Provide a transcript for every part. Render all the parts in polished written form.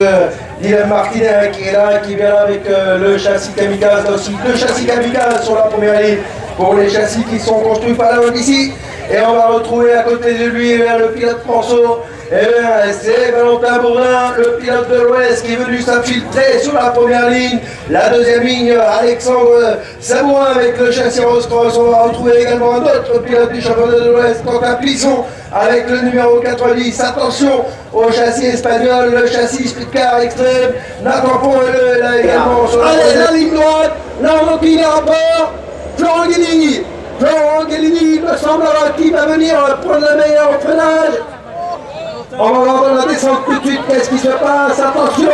Dylan Martinez qui est là, qui vient là avec le châssis Kamikaze, aussi deux châssis Kamikaze sur la première ligne pour les châssis qui sont construits par la ici. Et on va retrouver à côté de lui le pilote François. C'est Valentin Bourdin, le pilote de l'Ouest, qui est venu s'infiltrer sur la première ligne. La deuxième ligne, Alexandre Sabourin avec le châssis Rose-Cross. On va retrouver également un autre pilote du championnat de l'Ouest, Quentin Plisson, avec le numéro 90. Attention au châssis espagnol, le châssis Speedcar extrême. Nathan Pont est là également sur la ligne droite. Là, on incline à rapport. Florent Guéligny. Florent Guéligny, il me semble, qui va venir prendre le meilleur freinage. On va voir dans la descente tout de suite qu'est-ce qui se passe. Attention.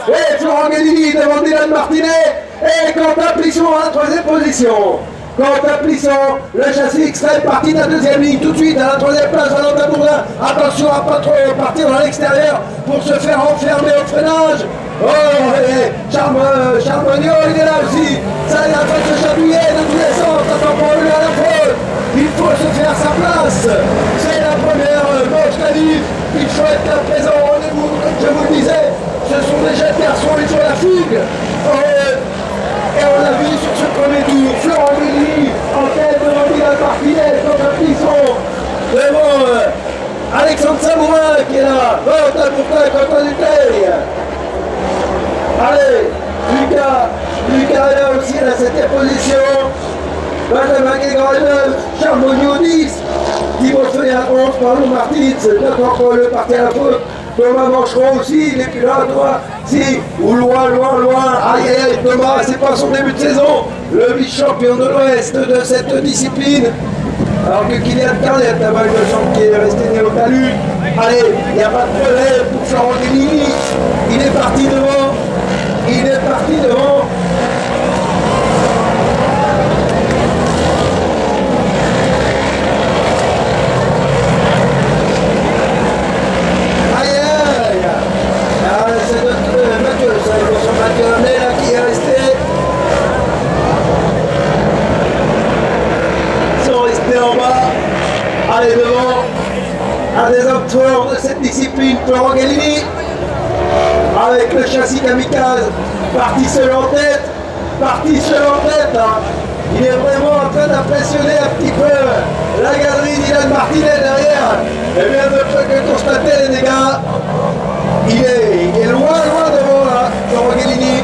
Et Florent Guéligny devant Dylan Martinez. Et Quentin Plisson à la troisième position. Quentin Plisson, le châssis extrême parti de la deuxième ligne tout de suite à la troisième place, Valentin Bourdin. Attention à pas trop partir dans l'extérieur pour se faire enfermer au freinage. Oh, et Charbonnier, il est là aussi. Ça, il est en train de se chatouiller de tous les sens. Attends pour lui à la faute. Il faut se faire sa place. C'est la première manche qualif. Il faut être là présent au rendez-vous. Comme je vous le disais, ce sont des jeunes garçons, ils ont la fougue. Et on l'a vu sur ce premier tour, Florent Guéligny en tête devant Dylan Martinez, Quentin Plisson, devant Alexandre Sabourin qui est là, Valentin Bourdin, Quentin Duteil. Allez, Lucas est là aussi à la 7e position, Benjamin Guégan est 9, Charbonnier au 10, Thibaut Feuillet à 11, Pablo Martins, notre le parti à la faute. Thomas Mancheron aussi, il est plus là, toi, si, ou loin, aïe, Thomas, c'est pas son début de saison, le vice-champion de l'Ouest de cette discipline, alors que Kylian Carlet a mal de champ qui est resté né au talus. Allez, il n'y a pas de problème pour Florent Guéligny, il est parti devant. Allez, devant un des acteurs de cette discipline, Florent Guéligny, avec le châssis Kamikaze, parti seul en tête. Hein. Il est vraiment en train d'impressionner un petit peu la galerie Dylan Martinez derrière. Et bien, ne peut que constater, les gars, il est loin devant là, Florent Guéligny.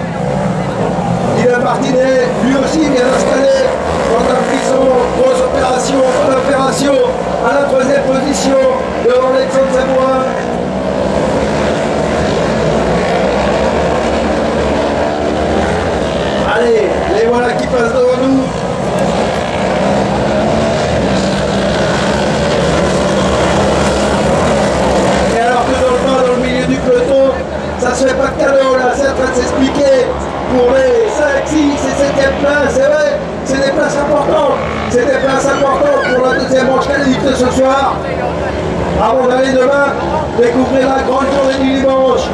Dylan Martinez, lui aussi, bien installé. Quentin Plisson, grosse opération, à la troisième position, devant Alexandre Sabourin. Allez, les voilà qui passent devant nous. Et alors que dans le milieu du peloton, ça se fait pas de cadeau là, c'est en train de s'expliquer pour les 5, 6 et 7e place, c'est vrai, c'est des places importantes. C'est des places importantes pour la deuxième manche qualif de ce soir. Avant d'aller demain découvrir la grande journée du dimanche.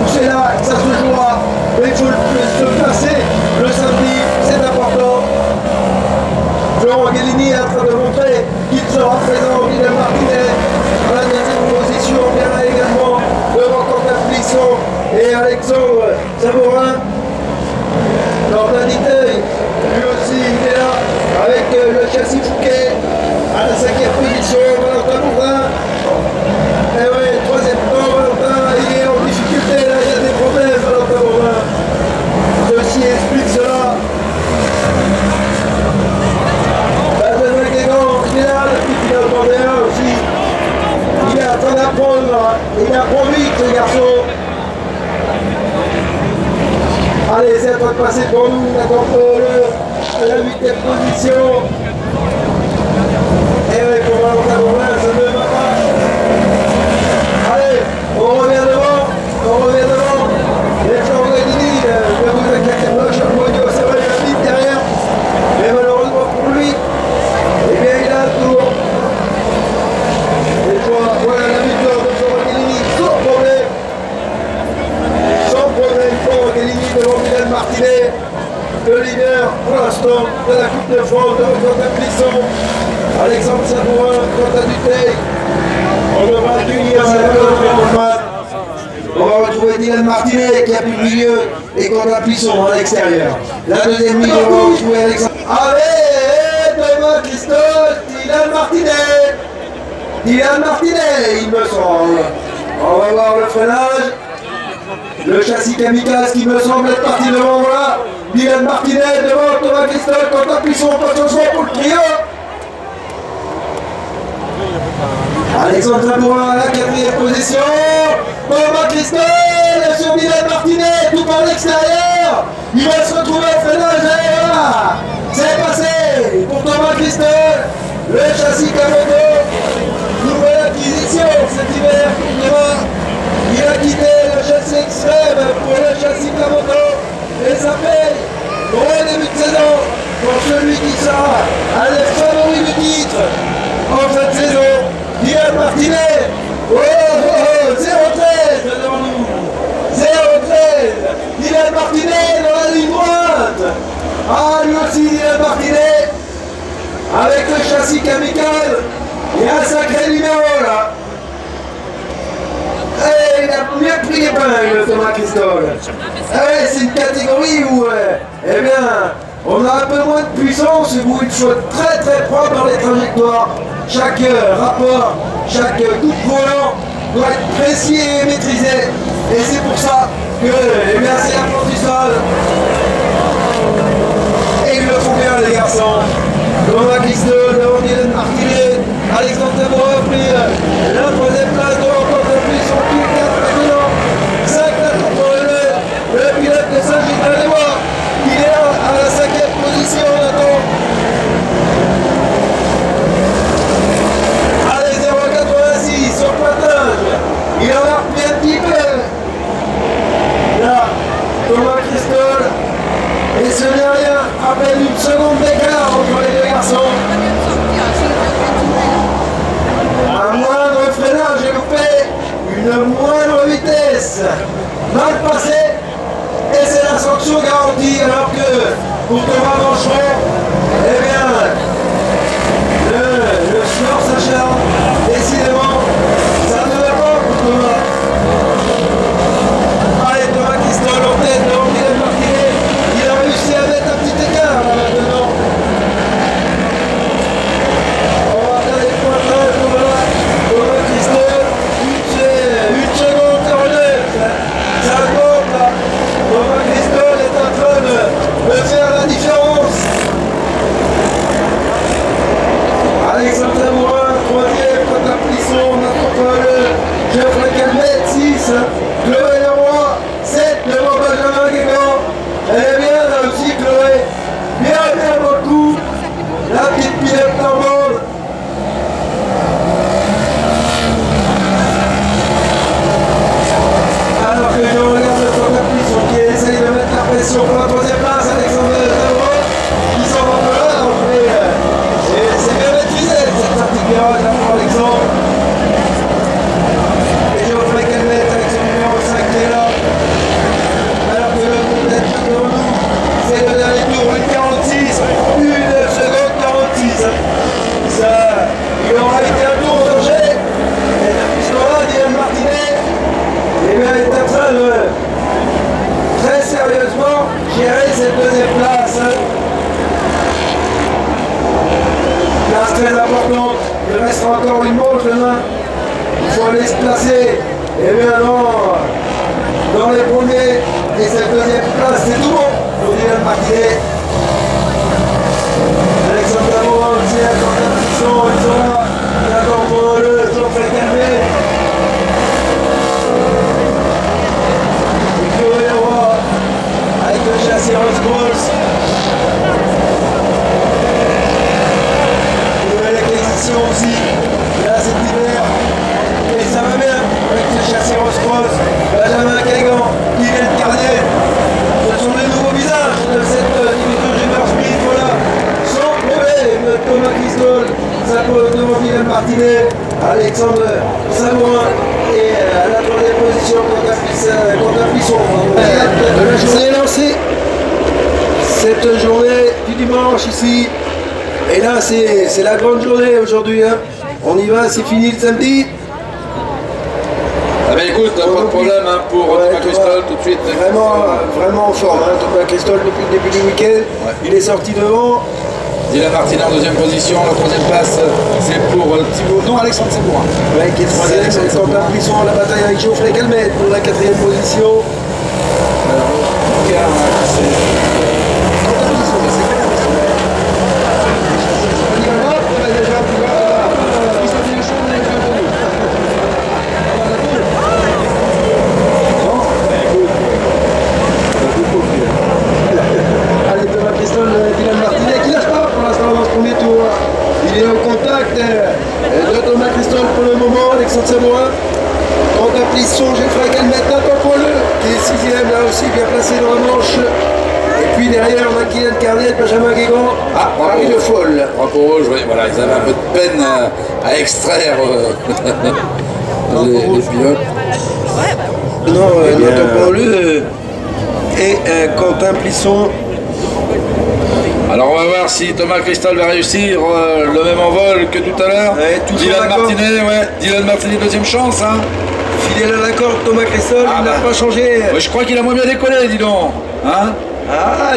C'est là que ça se jouera. Mais il faut se placer le samedi, c'est important. Florent Guéligny est en train de montrer qu'il sera présent, Dylan Martinez, à la deuxième position, bien là également, devant Quentin Plisson et Alexandre Sabourin. Quentin Duteil, lui aussi, il est là, avec le châssis Fouquet, à la 5e position, Valentin Bourdin. Et oui, 3e temps, Valentin, il est en difficulté, là, il y a des problèmes, Valentin Bourdin. Ceci explique cela. Benjamin Guégan, il est là, le petit pilote vendéen aussi. Il est en train d'apprendre, il apprend vite, ce garçon. Allez, c'est en train de passer pour nous, maintenant à la 8e position. Et oui, pour Valentin Bourdin, ça ne va pas. Allez, on revient devant. Les Florent Guéligny, ne vous inquiétez pas, Charbonnier, c'est vrai, il va vite derrière. Mais malheureusement pour lui, eh bien, il a un tour. Et voilà la victoire de Florent Guéligny, sans problème, Florent Guéligny devant Dylan Martinez, le leader pour l'instant de la Coupe de France de Quentin Plisson, Alexandre Sabourin, Quentin Duteil, on le 21e, On va retrouver Dylan Martinet qui a pris le milieu et Quentin Plisson à l'extérieur. La deuxième ligne, on va retrouver Alexandre. Allez, Thomas Christophe, Dylan Martinet. Dylan Martinet, il me semble. On va voir le freinage. Le châssis kamikaze qui me semble être parti devant, voilà. Dylan Martinet devant Thomas Christophe, Quentin Plisson, attention pour le trio. Alexandre Tabourin à la 4e position. Thomas Christophe sur Dylan Martinet, tout par l'extérieur. Il va se retrouver au freinage, et voilà. C'est passé pour Thomas Christophe. Le châssis Kamoto, nouvelle acquisition cet hiver pour Thomas. Il a quitté le châssis extrême pour le châssis Kamoto. Et ça paye pour un début de saison pour celui qui sera un des favoris du titre en fin de saison. Dylan Martinet, oh, oh, oh, 0-13 devant nous, 0-13, Dylan Martinet dans la ligne droite. Ah, lui aussi Dylan Martinet, avec le châssis kamikaze, il y a un sacré numéro là. Et il a bien pris l'épingle, Thomas Christophe. C'est une catégorie où, eh bien, on a un peu moins de puissance et vous, une chose très très propre dans les trajectoires. Chaque rapport, chaque coup de volant doit être précis et maîtrisé. Et c'est pour ça que, eh bien, c'est l'apprentissage. Et ils le font bien, les garçons. Thomas Christophe, devant Dylan Martinet, Alexandre Tabourin a pris la 3e place devant Quentin Plisson, qui est 4 maintenant. 5 mètres pour le pilote de Saint-Gilles-de-les-Bois. Il est à la 5e position, on attend. Allez, 0,86 sur le pointage. Il en a repris un petit peu. Là, Thomas Christophe. Et ce n'est rien, à peine une seconde d'écart entre les deux garçons. Un moindre freinage est loupé, une moindre vitesse mal passée, et c'est la sanction garantie, alors que pour Thomas Mancheron, eh bien, le score s'acharne, décidément, ça ne va pas pour Thomas. Allez, Thomas Christophe en tête devant Dylan Martinet, il a réussi à mettre un petit écart là maintenant. On va regarder le pointage, voilà, Thomas Christophe, une seconde 09, ça compte là. Thomas Christophe est en train de faire la différence. Alexandre Tabourin, 3e, Quentin Plisson, Geoffrey Calmette, 6, Chloé Leroy, 7, devant Benjamin Guégan. Elle est bien là aussi, Chloé, bien beaucoup, la petite pilote normande. Alors que je regarde le Quentin Plisson qui essaye de mettre la pression pour la 3e place, Alexandre Tabourin, qui s'en va de là, et c'est bien maîtrisé cette partie virage là pour Alexandre. Et Geoffrey Calmette avec son numéro 5 qui est là. Alors que le groupe est devant nous, c'est le dernier tour, 1,46, 1 seconde 46. Ça, il aura été un tour en danger. Et puisqu'on a Dylan Martinet, eh bien, il est en train de très sérieusement gérer cette 2e place. Place très importante, il reste encore une manche demain. Il faut aller se placer. Et bien dans les premiers, et cette 2e place, c'est tout bon pour Dylan Martinet. Alexandre Tabourin aussi, Quentin Plisson, ils sont là. Il attend pour le Geoffrey Calmette. Et Chloé Leroy avec le châssis Rose-Grosse. Nouvelle acquisition aussi, là cet hiver. Et ça va bien avec ce châssis Rose-Cross, Benjamin Guégan, Kylian Carnier. Ce sont les nouveaux visages de cette division Junior Speed, voilà. Sans problème, Thomas Christophe, ça pose devant Dylan Martinet, Alexandre Tabourin et à la 3e position, Quentin Plisson. On est lancé cette journée du dimanche ici. Et là, c'est la grande journée aujourd'hui. Hein. On y va, c'est fini le samedi. Ah ben écoute, pas de problème hein, pour Thomas Cristol tout de suite. Vraiment en forme, hein, Thomas Cristol depuis le début du week-end. Ouais. Il est sorti devant. Dylan Martinet en deuxième position, la troisième place c'est pour Thibaut, non Alexandre Sabourin. Ouais, qui est troisième, c'est Quentin Plisson à la bataille avec Geoffrey Calmette pour la quatrième position. Quentin Plisson, Geoffrey Calmette, Nathan Poileux, qui est sixième là aussi, bien placé dans la manche. Et puis derrière, on a Kylian Carnet, Benjamin Guégan, Marie Le Foll. Bravo, voilà, ils avaient un peu de peine à extraire les pilotes. Non, Nathan Poileux et Quentin Plisson. Alors on va voir si Thomas Cristol va réussir le même envol que tout à l'heure. Ouais, Dylan Martinet, deuxième chance. Hein. Fidèle à l'accord, Thomas Cristol, il n'a pas changé. Ouais, je crois qu'il a moins bien décollé, dis donc. Hein,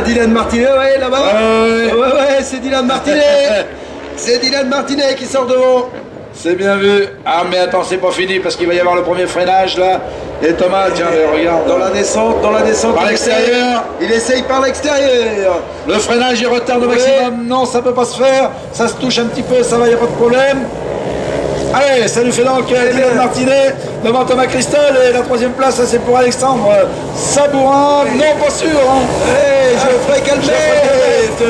Dylan Martinet, ouais, là-bas. Ouais, c'est Dylan Martinet. C'est Dylan Martinet qui sort devant. C'est bien vu. Ah mais attends, c'est pas fini parce qu'il va y avoir le premier freinage là. Et Thomas, tiens, regarde. Dans la descente. Par l'extérieur. Il essaye par l'extérieur. Le freinage, il retarde au maximum. Non, ça peut pas se faire. Ça se touche un petit peu, ça va, il n'y a pas de problème. Allez, ça nous fait donc Dylan Martinet devant Thomas Cristol. Et la troisième place, ça c'est pour Alexandre Sabourin. Non, pas sûr. Hein. Geoffrey Calmette.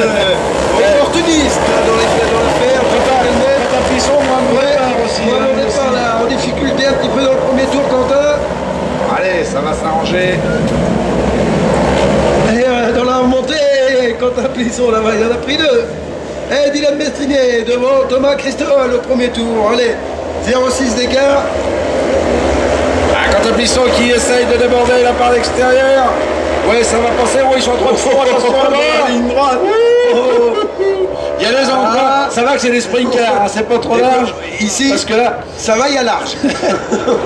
Opportuniste dans l'affaire. Quentin Plisson, en difficulté un petit peu dans le premier tour, Quentin. Allez, ça va s'arranger. Et dans la remontée, Quentin Plisson là-bas, il en a pris deux. Et Dylan Martinet devant Thomas Cristol au premier tour. Allez, 0,6 d'écart. Quentin Plisson qui essaye de déborder là par l'extérieur. Ouais, ça va passer. Oui, ils sont trop forts. Attention là-bas. Ligne droite. Il y a des endroits, ça va que c'est des sprinkers, hein, c'est pas trop large. Ici, parce que là, ça va, il y a large.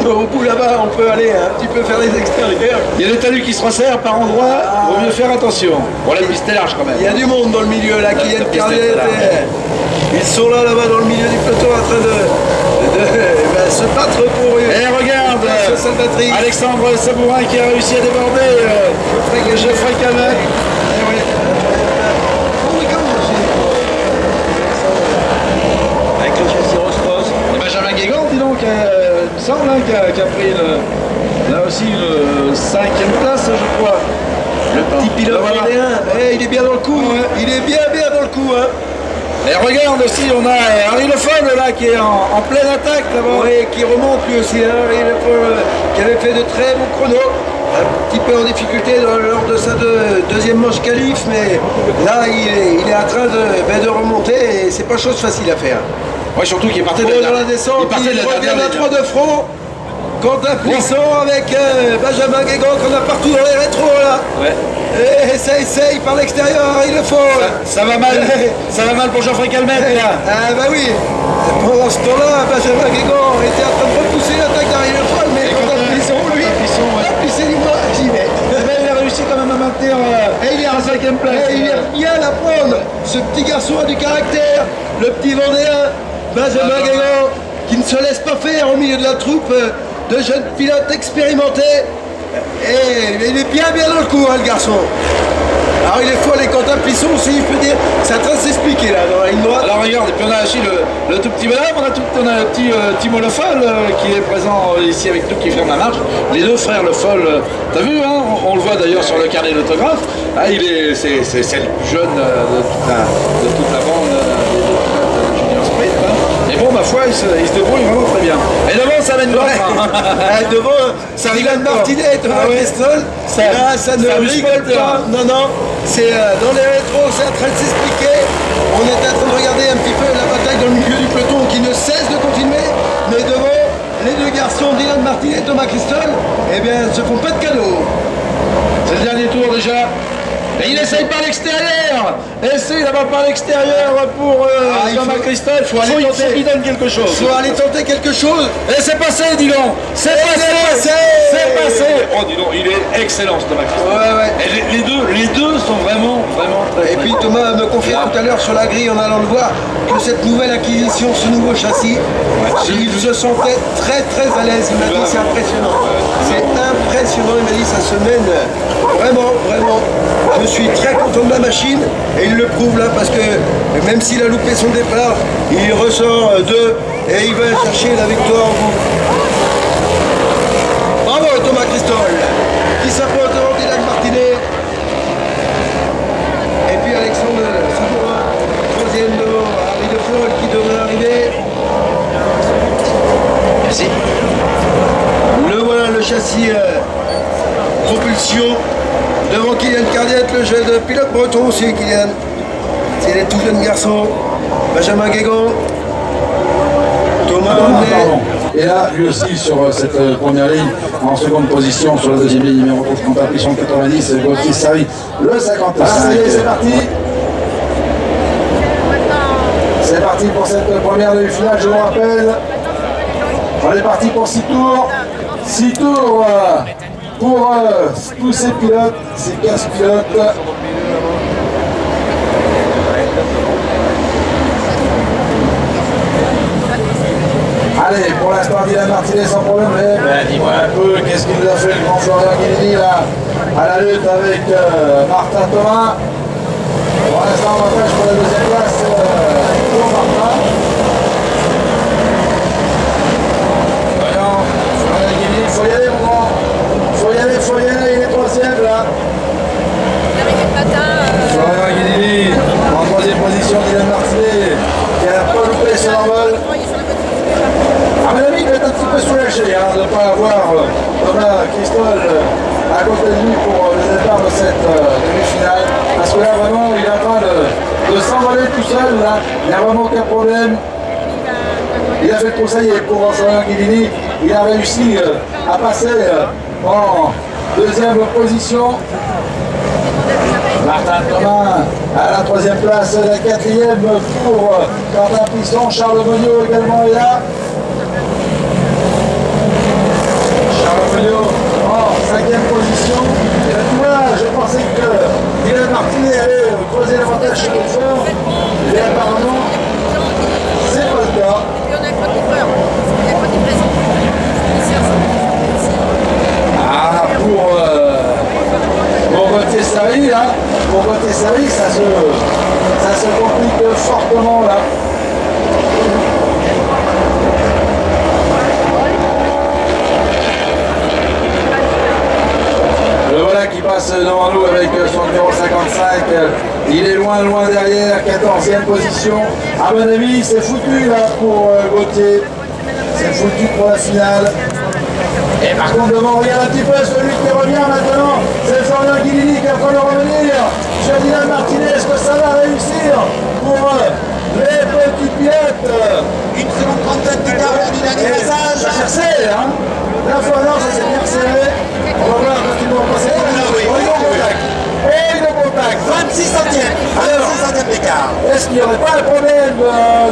Au bout là-bas, on peut aller un petit peu faire les extérieurs. Il y a des talus qui se resserrent par endroits, vaut mieux faire attention. Bon, la piste est large quand même. Il y a du monde dans le milieu là, Kylian Carnet. Ils sont là-bas dans le milieu du peloton en train de se battre pour eux. Et regarde, Alexandre Sabourin qui a réussi à déborder Geoffrey Calmette. Il me semble hein, qui a pris là aussi une cinquième place, je crois. Le petit pilote vendéen, il est bien dans le coup, il est bien dans le coup. Hein. Et regarde aussi, on a Harry Le Foll là qui est en pleine attaque là-bas. Oui, qui remonte lui aussi, hein, Harry Le Foll, qui avait fait de très bons chronos. Un petit peu en difficulté lors de sa deuxième manche qualif, mais là il est en train de remonter et c'est pas chose facile à faire. Ouais, surtout qu'il partait de la descente, il revient à 3 de front. Quentin Plisson avec Benjamin Guégan qu'on a partout dans les rétros là. Ouais. Et ça essaye par l'extérieur, il le faut. Ça va mal pour Geoffrey Calmette là. Ah bah oui. Pendant ce temps-là, Benjamin Guégan était en train de repousser l'attaque d'Harry Le Foll, mais Quentin Plisson, lui, il s'est dit moi, j'y vais. Il a réussi quand même à maintenir il est à 5e place. Et il est bien à prendre. Ce petit garçon a du caractère, le petit Vendéen. Benjamin Guégan qui ne se laisse pas faire au milieu de la troupe de jeunes pilotes expérimentés. Et il est bien dans le coup, hein, le garçon. Alors il est folle et Quentin Plisson aussi, je peux dire, c'est en train de s'expliquer là dans la ligne droite. Alors regarde, et puis on a aussi le tout petit bonhomme, on a le petit Thibaut Le Foll qui est présent ici avec nous, qui ferme la marche. Les deux frères Le Foll, t'as vu, hein, on le voit d'ailleurs sur le carnet d'autographe. Ah, c'est le plus jeune de toute la bande. Bon, ma foi, il se débrouille vraiment très bien. Et devant, ça va être devant, ça Dylan Martinet, Thomas Cristol. Ça ne rigole pas. Non, c'est dans les rétros, c'est en train de s'expliquer. On est en train de regarder un petit peu la bataille dans le milieu du peloton qui ne cesse de continuer. Mais devant, les deux garçons, Dylan Martinet et Thomas Cristol, eh bien, se font pas de cadeaux. C'est le dernier tour déjà. Et il essaye par l'extérieur. Essai là-bas par l'extérieur pour Thomas Christophe. Il faut qu'il donne quelque chose. Il faut aller tenter quelque chose. Et c'est passé, dis donc. C'est passé. C'est passé. Oh, dis donc, il est excellent, ce Thomas Christophe. Ouais. Et les deux sont vraiment très. Et puis Thomas me confirme tout à l'heure sur la grille en allant le voir que cette nouvelle acquisition, ce nouveau châssis, il se sentait très à l'aise. Il m'a dit c'est impressionnant. C'est impressionnant, il m'a dit ça se mène vraiment. Je suis très content de la machine et il le prouve là parce que même s'il a loupé son départ, il ressort et il va chercher la victoire. Bravo Thomas Christol qui s'impose devant Dylan Martinet. Et puis Alexandre Sabourin, troisième devant Harry de Fleur qui devrait arriver. Merci. Le voilà le châssis propulsion devant Kylian Cardiette, le jeune pilote breton aussi Kylian. C'est les tout jeunes garçons. Benjamin Guégan. Thomas Romney. Et là, lui aussi sur cette première ligne, en seconde position, sur la deuxième ligne, numéro 11, compétition 90, Gauthier Sarri, le 55. Ah, ça y est, c'est parti. C'est parti pour cette première demi-finale, je vous rappelle. On est parti pour 6 tours. 6 tours pour tous ces pilotes, ces 15 pilotes. Allez, pour l'instant, Dylan Martinet sans problème. Dis-moi un peu, qu'est-ce qu'il nous a fait le grand Florian Guillini là, à la lutte avec Martin Thomas. Pour l'instant, on va faire pour la deuxième place pour Martin. Voyons, Florian Guillini, il faut y aller, mon grand. Faut y aller, il est troisième là. Florian Guillini, en troisième position, Dylan Martinet, qui a pas loupé son envol. À mon avis, il va être un petit peu soulagé de ne pas avoir Thomas Christol à côté de lui pour le départ de cette demi-finale. Parce que là, vraiment, il est en train de s'envoler tout seul. Là. Il n'y a vraiment aucun problème. Il a fait le conseil pour Florian Guillini. Il a réussi à passer en deuxième position. Martin Thomas à la troisième place, la quatrième pour Quentin Pisson. Charles Monniot également est là. En cinquième position. Et là, tu vois, je pensais que Dylan Martinet allait creuser l'avantage chez Confort. Mais apparemment, c'est pas le cas. Ah, pour Gauthier Sarri, là, ça se complique fortement là. Le voilà qui passe devant nous avec son numéro 55. Il est loin derrière, 14e position. À mon avis, c'est foutu là pour Gauthier. C'est foutu pour la finale. Et par contre, devant, regarde un petit peu celui qui revient maintenant. C'est Florian Guillini qui est en train de revenir. Sur Dylan Martinet, est-ce que ça va réussir pour les petits pilotes? 1 seconde 37 d'écart lors du dernier passage. Ça s'est resserré, hein? La fois, non, ça s'est bien resserré. On va voir quand ils vont passer. Et le contact. 26 centièmes. 26 centièmes d'écart. Est-ce qu'il n'y aurait pas un problème?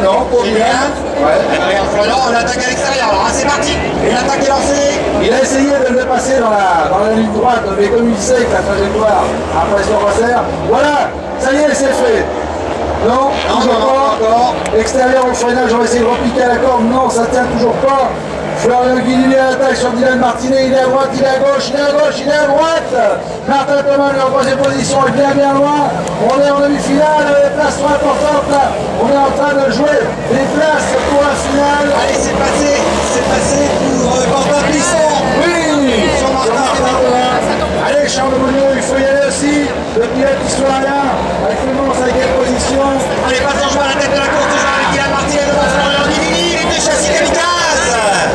Non, pour Dylan. Ouais. Regarde Florian, on l'attaque à l'extérieur. Alors, c'est parti. Et l'attaque est lancée. Il a essayé de le passer dans la ligne droite, mais comme il sait que la trajectoire après son resserre, voilà, ça y est, c'est fait. Non, toujours pas. Encore. Extérieur au freinage, on va essayer de repiquer à la corde. Non, ça tient toujours pas. Florian Guillini à l'attaque sur Dylan Martinet. Il est à droite, il est à gauche, il est à gauche, il est à droite. Martin Thomas est en troisième position, il est bien loin. On est en demi-finale, les places sont importantes là. On est en train de jouer les places pour la finale. Allez, c'est passé pour Quentin Pisson. Oui, Sur Martin Thomas. Allez, Charles Monniot, il faut y aller aussi. Le pilote historien, actuellement en 5e position. Allez, pas en jouant à la tête de la course, toujours avec Dylan Martinet devant Florian Guillini. Les deux châssis kamikazes.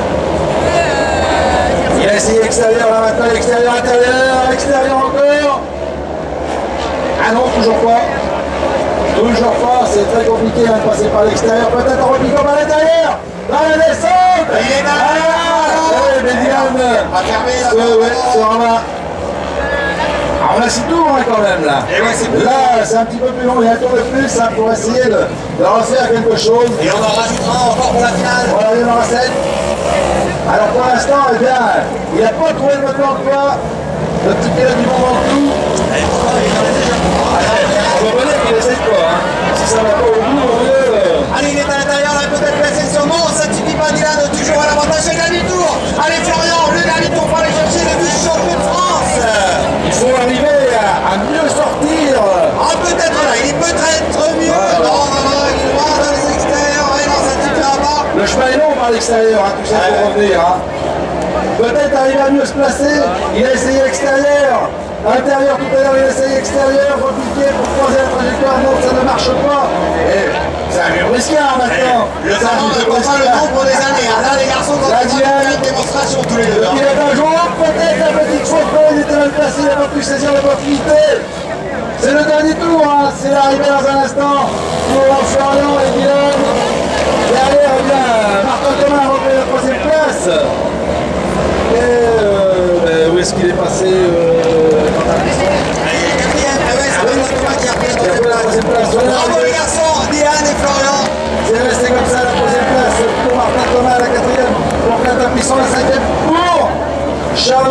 Il a essayé extérieur là maintenant, extérieur, intérieur, extérieur encore. Ah non, toujours pas. Toujours pas, c'est très compliqué de passer par l'extérieur, peut-être en repiquant par l'intérieur. Dans la descente. Il est là. Oui, mais Dylan, À fermer la c'est en là. Alors on a 6 tours hein, quand même là. Et ouais, c'est plus Là, c'est un petit peu plus long, il y a un tour de plus hein, pour essayer de refaire quelque chose. Et on en rajoutera encore pour la finale. Voilà, il y en aura 7. Alors pour l'instant, eh bien, il n'a pas trouvé le mode d'emploi. Le petit pilote du Mont Ventoux. Et pourtant, il en est déjà. On va dire qu'il essaie quoi. Hein. Si ça va pas au bout, au mieux. Allez, il est à l'intérieur, là, peut-être la section. Non, ça ne suffit pas, Dylan, toujours à l'avantage. C'est le dernier tour. Allez, Florian, le dernier tour pour aller chercher le vice-champion de France. Il faut arriver à mieux sortir. Ah, peut-être là, il est peut-être mieux. Voilà. Non, il est loin dans les extérieurs. Ouais, non, ça ne suffira pas. Le chemin est long par l'extérieur, hein, tout ça pour revenir. Hein. Peut-être arriver à mieux se placer. Il a essayé l'extérieur. L'intérieur tout à l'heure, il a essayé extérieur, compliqué pour croiser la trajectoire. Non, ça ne marche pas. Et c'est un mur briscard maintenant. Le C'est un talent petit ne peu prend pas le briscard. nombre des années. Ah, là, les garçons ont La fait Diane. une démonstration tous les deux. Il a un jour, peut-être la petite faute, quand il était mal placé, il n'a pas pu saisir l'opportunité. C'est le dernier tour, hein. C'est l'arrivée dans un instant pour Florian et Dylan. Derrière, eh bien, Martin Thomas a repris la 3e place. Et où est-ce qu'il est passé Allez, quatrième. Ah ouais, c'est Benoît Thomas qui a pris la Il a pris la 3e place. Voilà. Bravo les garçons, Dylan et Florian. C'est resté comme ça la 3e place pour Martin Thomas, la 4e pour Quentin Puissant, la 5e pour Charles.